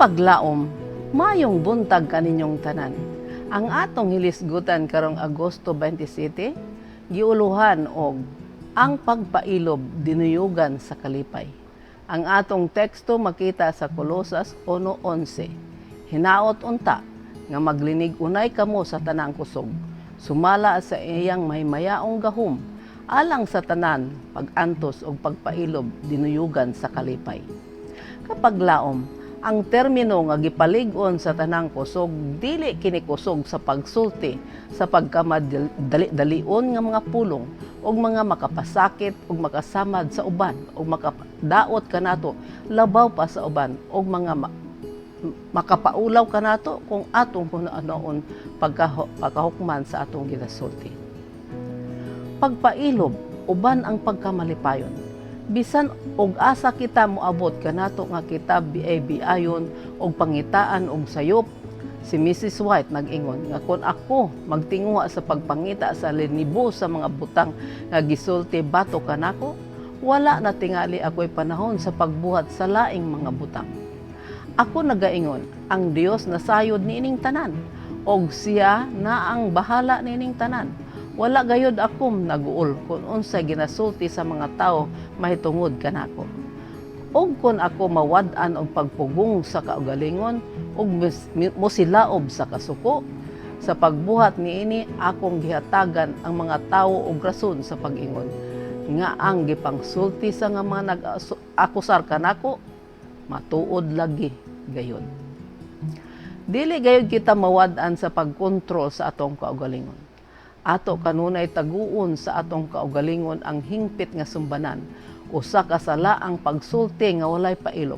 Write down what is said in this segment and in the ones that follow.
Kapaglaom, mayong buntag kaninyong tanan. Ang atong hilisgutan karong Agosto 27, giuluhan og ang pagpailob dinuyugan sa kalipay. Ang atong teksto makita sa Colosas 1:11. Hinaot unta nga maglinig unay kamo sa tanang kusog, sumala sa iyang mahimayaong gahom, alang sa tanan pag-antos og pagpailob dinuyugan sa kalipay. Kapaglaom, ang termino nga gipalig-on sa tanang kusog dili kini kusog sa pagsulti sa pagkamadali-dalion nga mga pulong ug mga makapasakit ug makasamad sa uban ug makadaot kanato labaw pa sa uban ug mga makapaulaw kanato kung atong kuno-anoon pagkahukman sa atong ginasulti. Pagpailob uban ang pagkamalipayon. Bisan og asa kita moabot kanato nga kita biayon og pangitaan og sayop. Si Mrs. White nag-ingon nga kung ako magtinguha sa pagpangita sa linibo sa mga butang nga gisulti bato kanako, wala na tingali ako'y panahon sa pagbuhat sa laing mga butang. Ako nagaingon, ang Dios nasayod niining tanan og siya na ang bahala niining tanan. Wala gayud akom naguol kung unsay ginasulti sa mga tao mahitungod kanako. Og kung ako mawad-an og pagpugong sa kaugalingon ug mosilaob sa kasuko, sa pagbuhat niini akong gihatagan ang mga tawo og rason sa pag-ingon nga ang gipangsulti sa nga mga nag-akusar kanako matuod lagi gayud. Dili gayud kita mawad-an sa pagkontrol sa atong kaugalingon. Ato kanunay taguon sa atong kaugalingon ang hingpit nga sumbanan, usa ka sala ang pagsulti nga walay pailob,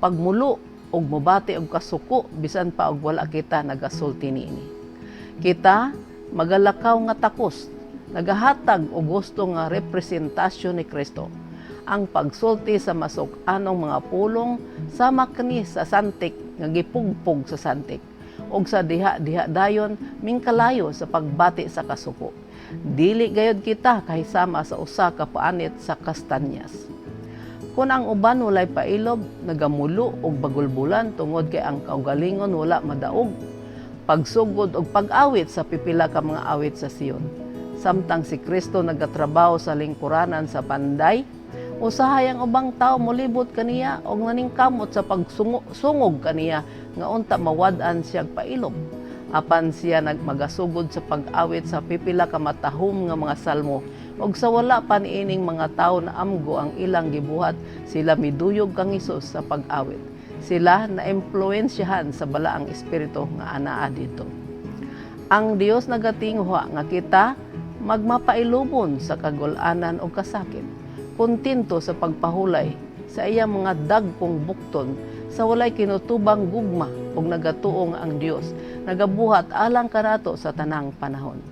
pagmulo og mobati og kasuko bisan pa og wala kita nagasulti niini. Kita magalakaw nga takos, nagahatag og gusto nga representasyon ni Kristo. Ang pagsulti sa masuk-anong mga pulong sama kini sa santik nga gipugpog sa santik og sa diha-diha dayon mingkalayo sa pagbati sa kasuko. Dili gayud kita kahisama sa usa ka paanit sa kastanyas. Kung ang uban walay pailob, nagamulo og bagulbulan tungod kay ang kaugalingon wala madaog, pagsugod og pag-awit sa pipila ka mga awit sa Sion. Samtang si Kristo nagatrabaho sa lingkuranan sa panday, usahay ang ubang tao molibot kaniya og naningkamot sa pagsungog kaniya nga unta mawad-an siyang pailob. Apan siya nagmagasugod sa pag-awit sa pipila ka matahom nga mga salmo ug sa wala pa niining mga tao na amgo ang ilang gibuhat, sila miduyog kang Hesus sa pag-awit. Sila na-impluwensyahan sa balaang espiritu nga anaa dito. Ang Dios nagatingwa nga kita magmapailubon sa kagul-anan o kasakit, kontento sa pagpahulay sa iyang mga dagkong bukton sa walay kinutubang gugma ug nagatuo nga ang Dios nagabuhat alang kanato sa tanang panahon.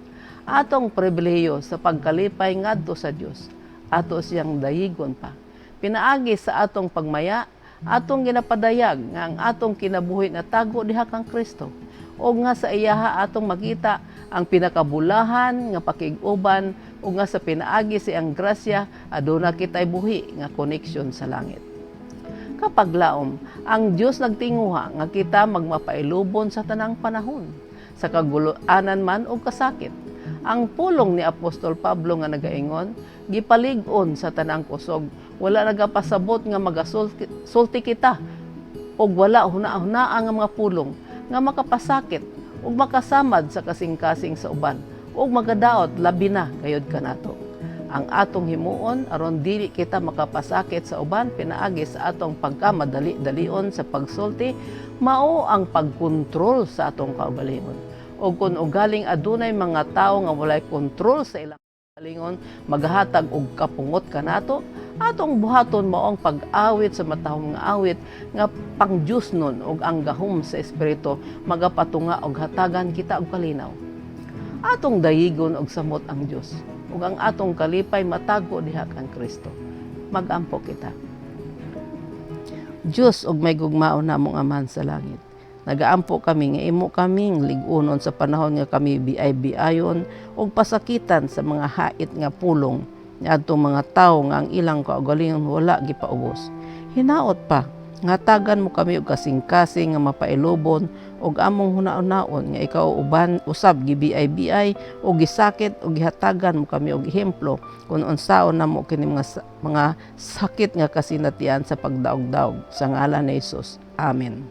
Atong pribilehiyo sa pagkalipay ngadto sa Dios, ato siyang dayigon pa. Pinaagi sa atong pagmaya, atong ginapadayag nga ang atong kinabuhi na tago diha kang Kristo ug nga sa iyaha atong makita ang pinakabulahan nga pakig-uban ug nga sa pinaagi siyang grasya aduna kitay buhi nga koneksyon sa langit. Kapaglaom, ang Dios nagtinguha nga kita magmapailubon sa tanang panahon, sa kaguluanan man o kasakit. Ang pulong ni Apostol Pablo nga nagaingon, gipalig-on sa tanang kusog, wala nagapasabot nga magasulti kita, o wala huna-hunaa nga mga pulong, nga makapasakit, o makasamad sa kasing-kasing sa uban, o magadaot labi na gayud kanato. Ang atong himuon aron dili kita makapasakit sa uban pinaagi sa atong pagkamadali-dalion sa pagsulti mao ang pagkontrol sa atong kaugalingon. O kung ugaling adunay mga tawo nga walay kontrol sa ilang kaugalingon maghatag og kapungot kanato, atong buhaton mao ang pag-awit sa matahong nga awit nga pangjusnon og ang gahom sa espiritu magapatunga og hatagan kita og kalinaw. Atong dayigon og samot ang Dios ug ang atong kalipay matago diha kang Kristo. Magampo kita. Diyos og may gugmaon namong Aman sa langit. Nagaampo kami nga imo kaming lig-unon sa panahon nga kami biay-biayon ug pasakitan sa mga hait nga pulong nga adtong mga tawo nga ang ilang kaugalingon wala gipaubos. Hinaot pa Ngatagan mo kami og kasing-kasing nga mapailubon og among hunaon-naon nga ikaw uban usab gibiay-biay o gisakit o gihatagan mo kami og ehemplo kung unsaon namo kini mga sakit nga kasinatian sa pagdaog-daog sa ngalan ni Hesus. Amen.